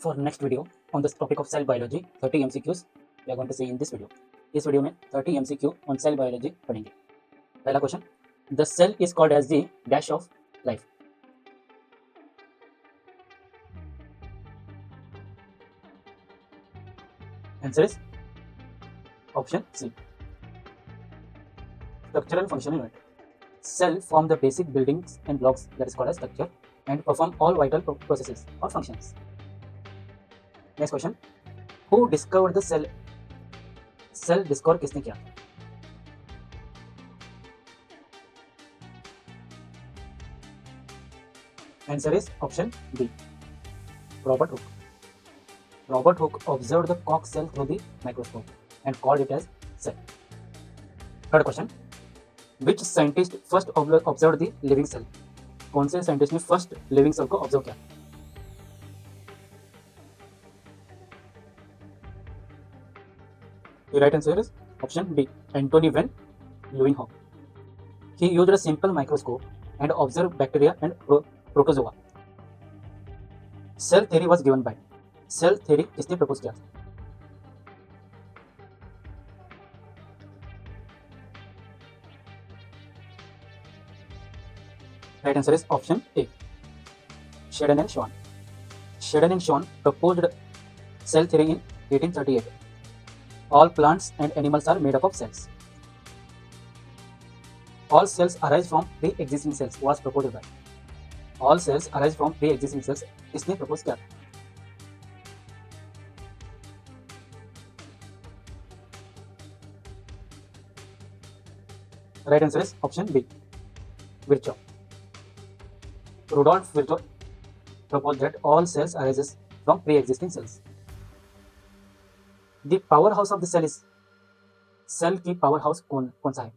For next video on this topic of cell biology 30 MCQs we are going to see in this video. इस video में 30 MCQ on cell biology पढ़ेंगे. पहला question, the cell is called as the dash of life. Answer is option C. Structural functional unit. Cell form the basic buildings and blocks that is called as structure and perform all vital processes or functions. Next question, who discovered the cell? Cell discover किसने किया? Answer is option B. Robert Hooke. Robert Hooke observed the Koch cell through the microscope and called it as cell. Third question, which scientist first observed the living cell? कौन से scientist ने first living cell को observe किया? The right answer is option B. Antony van Leeuwenhoek. He used a simple microscope and observed bacteria and protozoa. Cell theory was given by. Cell theory किसने propose किया? Right answer is option A. Sheridan and Schwann. Sheridan and Schwann proposed cell theory in 1838. All plants and animals are made up of cells. All cells arise from pre-existing cells was proposed by. All cells arise from pre-existing cells किसने propose किया? Right answer is option B. Virchow. Rudolf Virchow proposed that all cells arises from pre-existing cells. The powerhouse of the cell is. Cell की powerhouse कौन सा है?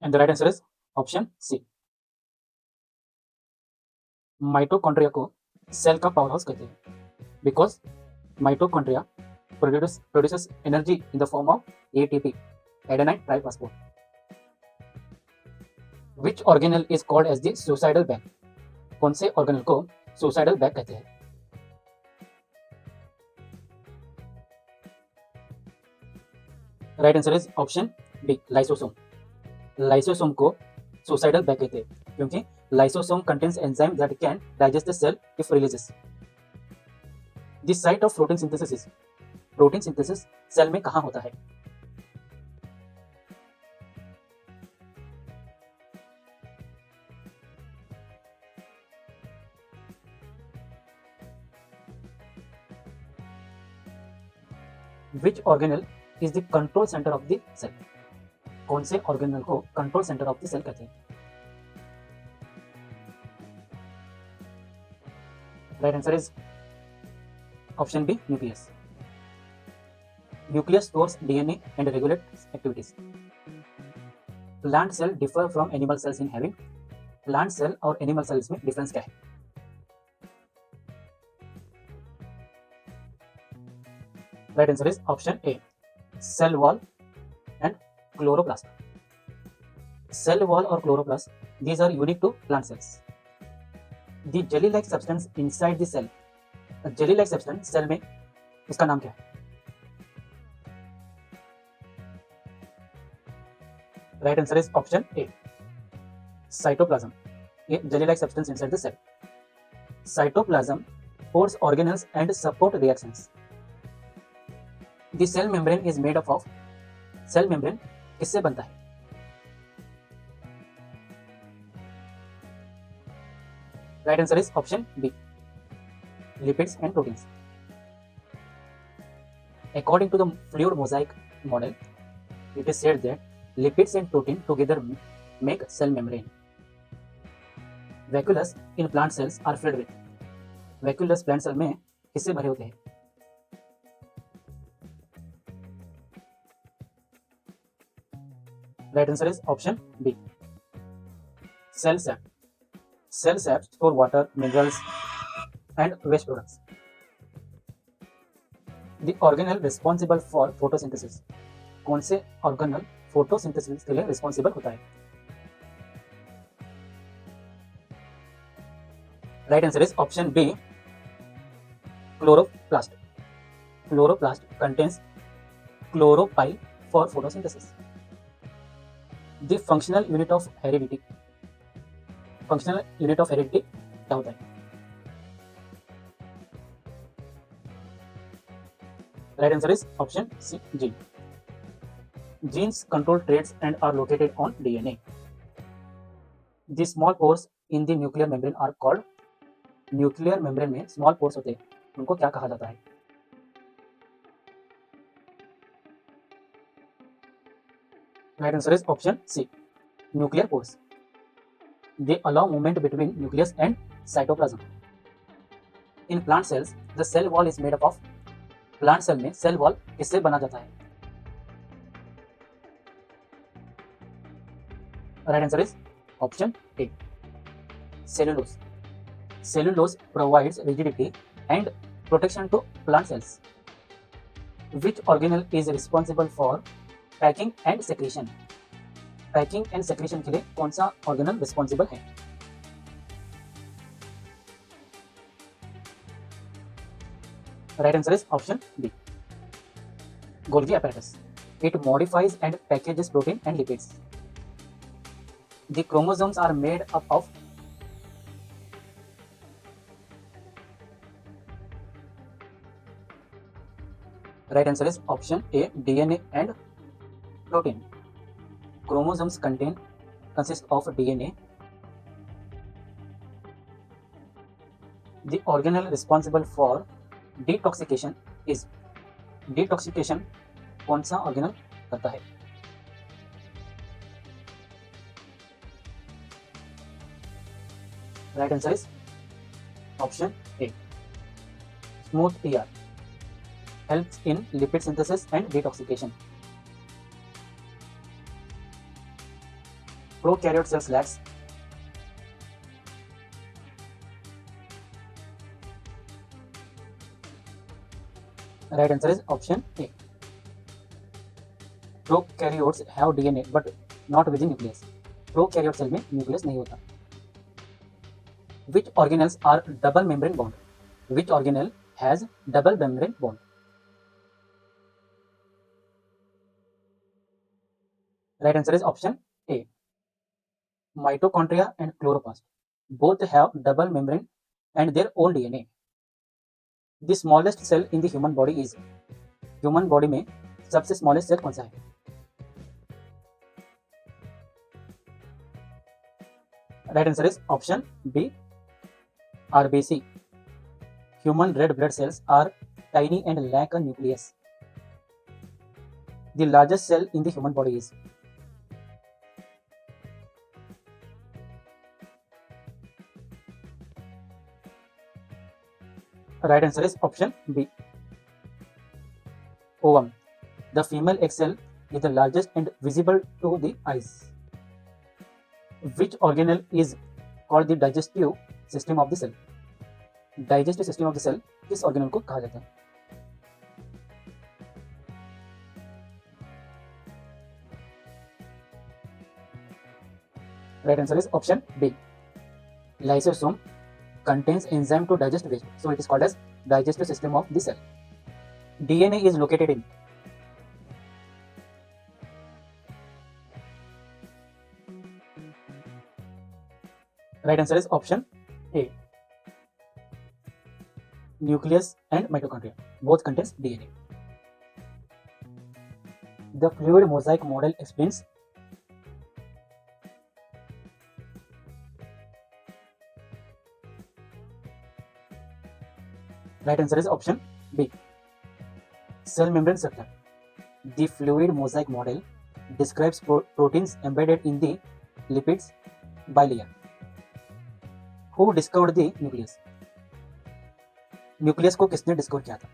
And the right answer is option C. Mitochondria को cell का power house कहते हैं because mitochondria produces energy in the form of ATP, adenine triphosphate. Which organelle is called as the suicidal bag? कौन से organelle को suicidal bag कहते हैं? Right answer is option B. Lysosome. Lysosome को suicidal bag कहते हैं क्योंकि lysosome contains enzyme that can digest the cell if releases. The site of protein synthesis is. Protein synthesis cell में कहां होता है? Which organelle is the control center of the cell? कौन से organelle को control center of the cell कहते हैं? Right answer is option B. Nucleus. Nucleus stores DNA and regulates activities. Plant cell differ from animal cells in having. Plant cell और animal cells में difference क्या है? Right answer is option A. Cell wall and chloroplast. Cell wall or chloroplast, these are unique to plant cells. The jelly-like substance inside the cell. Jelly-like substance cell में उसका नाम क्या है? Right answer is option A. Cytoplasm. A jelly-like substance inside the cell. Cytoplasm holds organelles and support reactions. The cell membrane is made up of. Cell membrane किससे बनता है? Right answer is option B. Lipids and proteins. According to the fluid mosaic model, it is said that lipids and protein together make cell membrane. Vacuoles in plant cells are filled with. Vacuoles plant cell में किससे भरे होते हैं? Right answer is option B. Cell sap. Cell sap store water, minerals and waste products. The organelle responsible for photosynthesis. कौन से organelle photosynthesis के लिए responsible होता है? Right answer is option B, chloroplast. Chloroplast contains chlorophyll for photosynthesis. The functional unit of heredity क्या होता है? Right answer is option C, gene. Genes control traits and are located on DNA. The small pores in the nuclear membrane are called. Nuclear membrane में small pores होते हैं, उनको क्या कहा जाता है? Right answer is option C, nuclear pores. They allow movement between nucleus and cytoplasm. In plant cells the cell wall is made up of. Plant cell में cell wall किससे बना जाता है? Right answer is option A, cellulose. Cellulose provides rigidity and protection to plant cells. Which organelle is responsible for packing and secretion? Packing and secretion के लिए कौन सा organelle responsible है? Right answer is option B, Golgi apparatus. It modifies and packages protein and lipids. The chromosomes are made up of. Right answer is option A, DNA and protein. Chromosomes consist of DNA. The organelle responsible for detoxification is. Detoxification कौन सा organelle करता है? Right answer is option A, smooth ER. Helps in lipid synthesis and detoxification. Prokaryote cells lacks. Right answer is option A. Prokaryotes have DNA but not within nucleus. Prokaryote cell में nucleus नहीं होता. Which organelles are double membrane bond? Which organelle has double membrane bond? Right answer is option A, mitochondria and chloroplast. Both have double membrane and their own DNA. The smallest cell in the human body is. Human body में सबसे smallest cell कौन सा है? Right answer is option B, RBC. Human red blood cells are tiny and lack a nucleus. The largest cell in the human body is. Right answer is option B, ovum. The female egg cell is the largest and visible to the eyes. Which organelle is called the digestive system of the cell? Digestive system of the cell किस organelle को कहा जाता है? Right answer is option B, lysosome. Contains enzyme to digest waste, so it is called as digestive system of the cell. DNA is located in. Right answer is option A, nucleus and mitochondria. Both contains DNA. The fluid mosaic model explains. Right answer is option B, cell membrane structure. The fluid mosaic model describes proteins embedded in the lipids bilayer. Who discovered the nucleus? Nucleus को किसने discover किया था?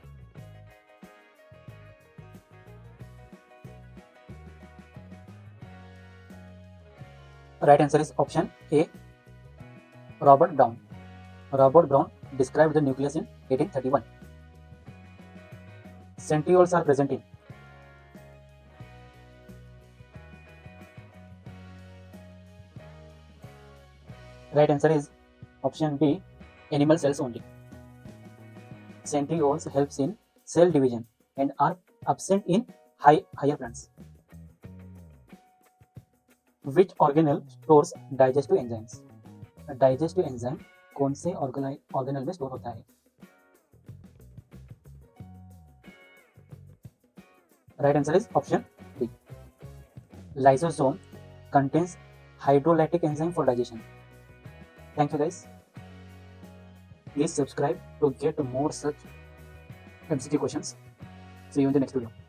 Right answer is option A, Robert Brown. Robert Brown described the nucleus in 1831. Centrioles are present in. Right answer is option B, Animal cells only. Centrioles helps in cell division and are absent in higher plants. Which organelle stores digestive enzymes? Digestive enzyme कौन से organelle में store होता है? Right answer is option D. Lysosome contains hydrolytic enzyme for digestion. Thank you guys. Please subscribe to get more such MCQ questions. See you in the next video.